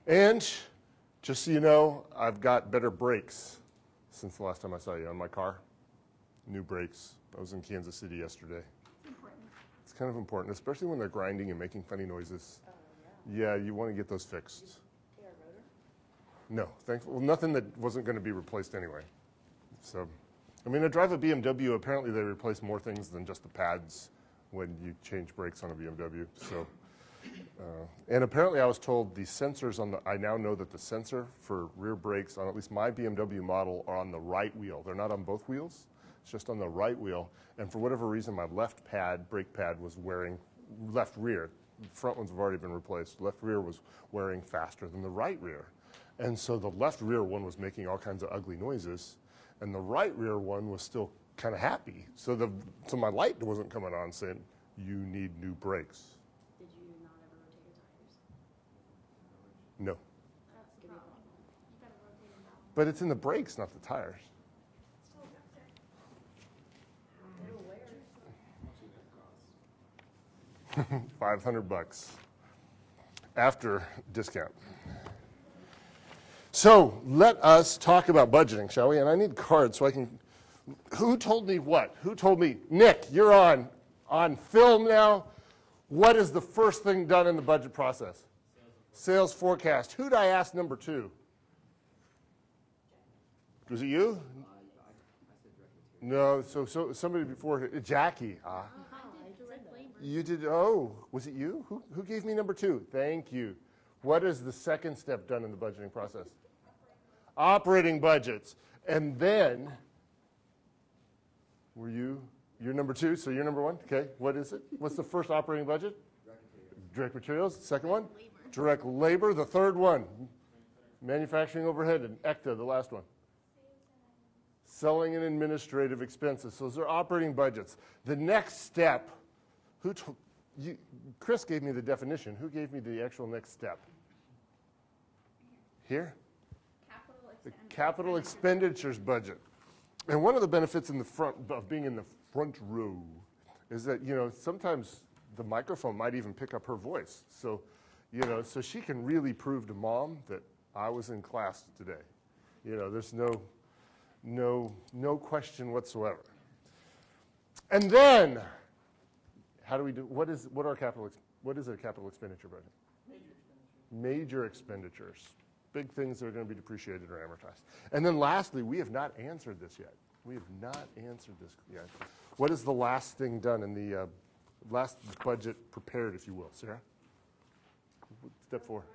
And just so you know, I've got better brakes since the last time I saw you on my car. New brakes. I was in Kansas City yesterday. It's important. It's kind of important, especially when they're grinding and making funny noises. Yeah, you want to get those fixed. Air rotor? No, thankfully, well, nothing that wasn't going to be replaced anyway. So, I mean, I drive a BMW. Apparently, they replace more things than just the pads when you change brakes on a BMW. So, and apparently, I was told the sensors on the. I now know that the sensor for rear brakes on at least my BMW model are on the right wheel. They're not on both wheels. It's just on the right wheel. And for whatever reason, my left pad, brake pad, was wearing left rear. The front ones have already been replaced. Left rear was wearing faster than the right rear. And so the left rear one was making all kinds of ugly noises, and the right rear one was still kind of happy. So my light wasn't coming on saying, you need new brakes. Did you not ever rotate your tires? No. That's a problem. You gotta rotate them down. But it's in the brakes, not the tires. Still got there. It'll wear. $500 after discount. So let us talk about budgeting, shall we? And I need cards so I can. Who told me what? Who told me? Nick, you're on film now. What is the first thing done in the budget process? Sales forecast. Who'd I ask number 2? Was it you? No, so somebody before Jackie. You did. Oh, was it you? Who gave me number 2? Thank you. What is the second step done in the budgeting process? Operating budgets. And then, you're number 2, so you're number 1? Okay, what is it? What's the first operating budget? Direct materials. Second one? Direct labor. The third one? Manufacturing overhead, and ECTA, the last one. Selling and administrative expenses. So those are operating budgets. The next step, Chris gave me the definition. Who gave me the actual next step? Here? The capital expenditures budget. And one of the benefits in the front of being in the front row is that, sometimes the microphone might even pick up her voice. So, so she can really prove to Mom that I was in class today. There's no question whatsoever. And then, how do we do? What is a capital expenditure budget? Major expenditures. Big things that are going to be depreciated or amortized. And then lastly, we have not answered this yet. What is the last thing done in the last budget prepared, if you will? Sarah? Step 4.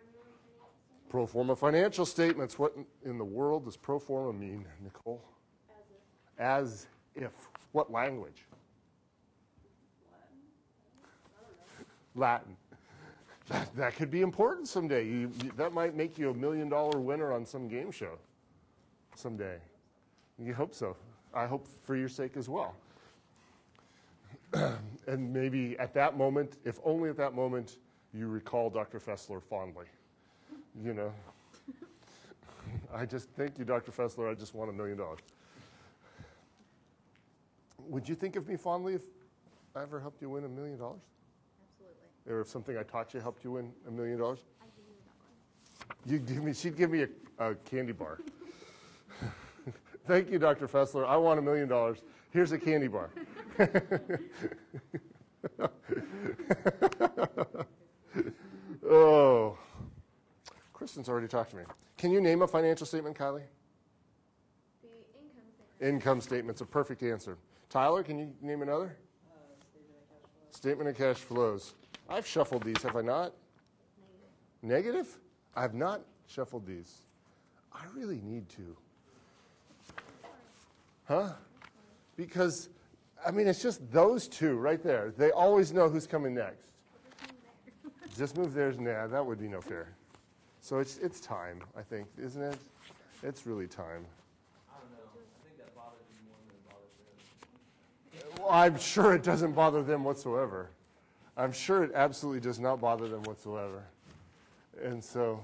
Pro forma financial statements. What in the world does pro forma mean, Nicole? As if. What language? Latin. That could be important someday. That might make you $1 million winner on some game show someday. You hope so. I hope for your sake as well. And maybe at that moment, if only at that moment, you recall Dr. Fessler fondly. I just thank you, Dr. Fessler. I just won $1 million. Would you think of me fondly if I ever helped you win $1 million? Or if something I taught you helped you win $1 million? She'd give me a candy bar. Thank you, Dr. Fessler. I want $1 million. Here's a candy bar. Oh. Kristen's already talked to me. Can you name a financial statement, Kylie? The income statement. Income statement's a perfect answer. Tyler, can you name another? Statement of cash flows. I've shuffled these, have I not? Negative? I have not shuffled these. I really need to. Huh? Because, it's just those two right there. They always know who's coming next. Just move theirs. Nah, that would be no fair. So it's time, I think, isn't it? It's really time. I don't know. I think that bothers me more than it bothers them. Well, I'm sure it doesn't bother them whatsoever. I'm sure it absolutely does not bother them whatsoever. And so,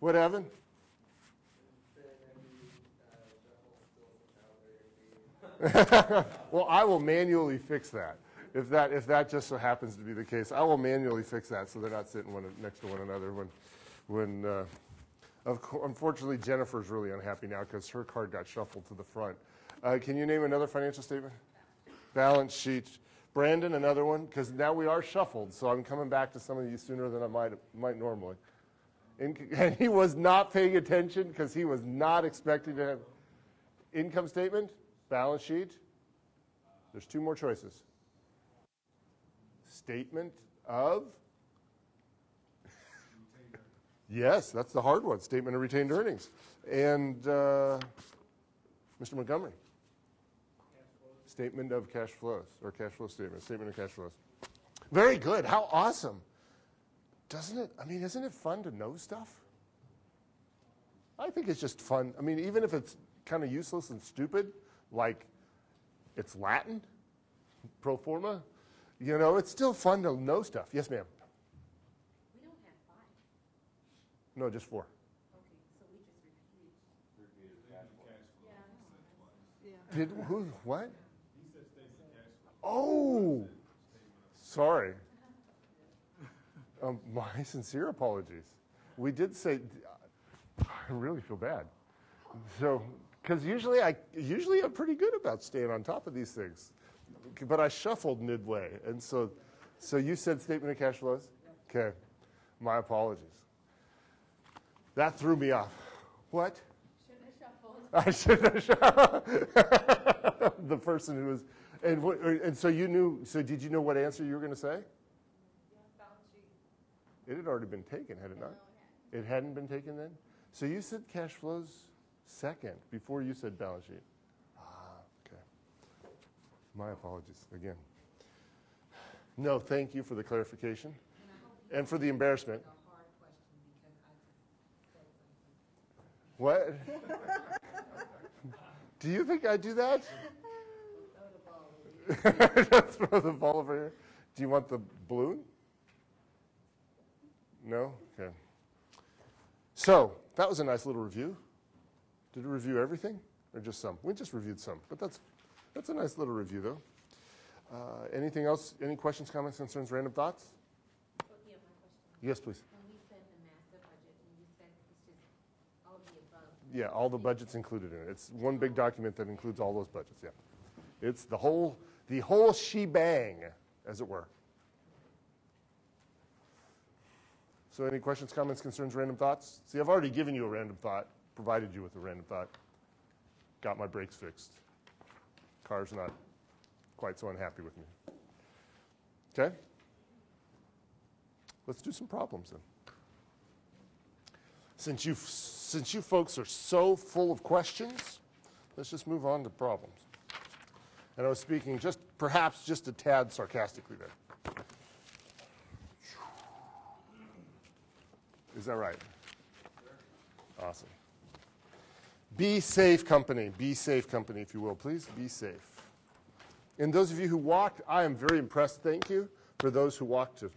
what, Evan? Well, I will manually fix that. If that just so happens to be the case, I will manually fix that so they're not sitting next to one another Unfortunately, Jennifer's really unhappy now because her card got shuffled to the front. Can you name another financial statement? Balance sheet. Brandon, another one, because now we are shuffled, so I'm coming back to some of you sooner than I might normally. And he was not paying attention because he was not expecting to have income statement, balance sheet. There's two more choices. Statement of? Yes, that's the hard one. Statement of retained earnings. And Mr. Montgomery. Statement of cash flows, or cash flow statement. Statement of cash flows. Very good. How awesome. Doesn't it? I mean, isn't it fun to know stuff? I think it's just fun. I mean, even if it's kind of useless and stupid, like it's Latin, pro forma, you know, it's still fun to know stuff. Yes, ma'am. We don't have 5. No, just 4. Okay, so we just repeated. Did who? What? Oh, sorry. My sincere apologies. We did say. I really feel bad. So, because usually I'm pretty good about staying on top of these things, but I shuffled midway, and so you said statement of cash flows. Okay, my apologies. That threw me off. What? I shouldn't have shuffled. The person who was, and so you knew. So did you know what answer you were going to say? Balance sheet. It had already been taken, had it not? No, it It hadn't been taken then? So you said cash flows second before you said balance sheet. Okay. My apologies again. No, thank you for the clarification and for the embarrassment. A hard question because I just said something. What? Do you think I do that? Throw the ball over here. Do you want the balloon? No? Okay. So, that was a nice little review. Did we review everything or just some? We just reviewed some, but that's a nice little review, though. Anything else? Any questions, comments, concerns, random thoughts? Oh, yeah, my question. Yes, please. When we said the master budget, and you said it's just all of the above. Yeah, all the budgets included in it. It's one big document that includes all those budgets, yeah. It's the whole shebang, as it were. So any questions, comments, concerns, random thoughts? See, I've already given you a random thought, provided you with a random thought. Got my brakes fixed. Car's not quite so unhappy with me. Okay? Let's do some problems then. Since you folks are so full of questions, let's just move on to problems. And I was speaking perhaps just a tad sarcastically there. Is that right? Awesome. Be safe, company. Be safe, company, if you will, please. Be safe. And those of you who walked, I am very impressed. Thank you for those who walked to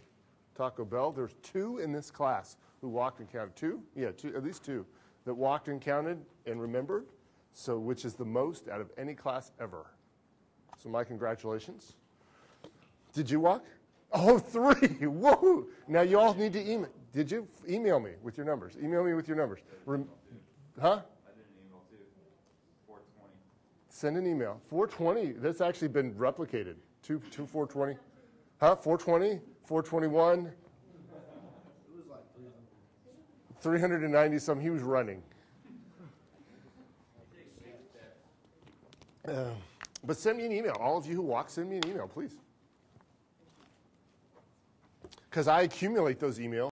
Taco Bell. There's 2 in this class who walked and counted. 2? Yeah, 2, at least 2 that walked and counted and remembered. So, which is the most out of any class ever. So, my congratulations. Did you walk? Oh, 3. Whoa. Now, you all need to email. Did you email me with your numbers? Email me with your numbers. Huh? I did an email too. 420. Send an email. 420. That's actually been replicated. 420. Huh? 420? 421? It was like 390 some. He was running. But send me an email. All of you who walk, send me an email, please. Because I accumulate those emails.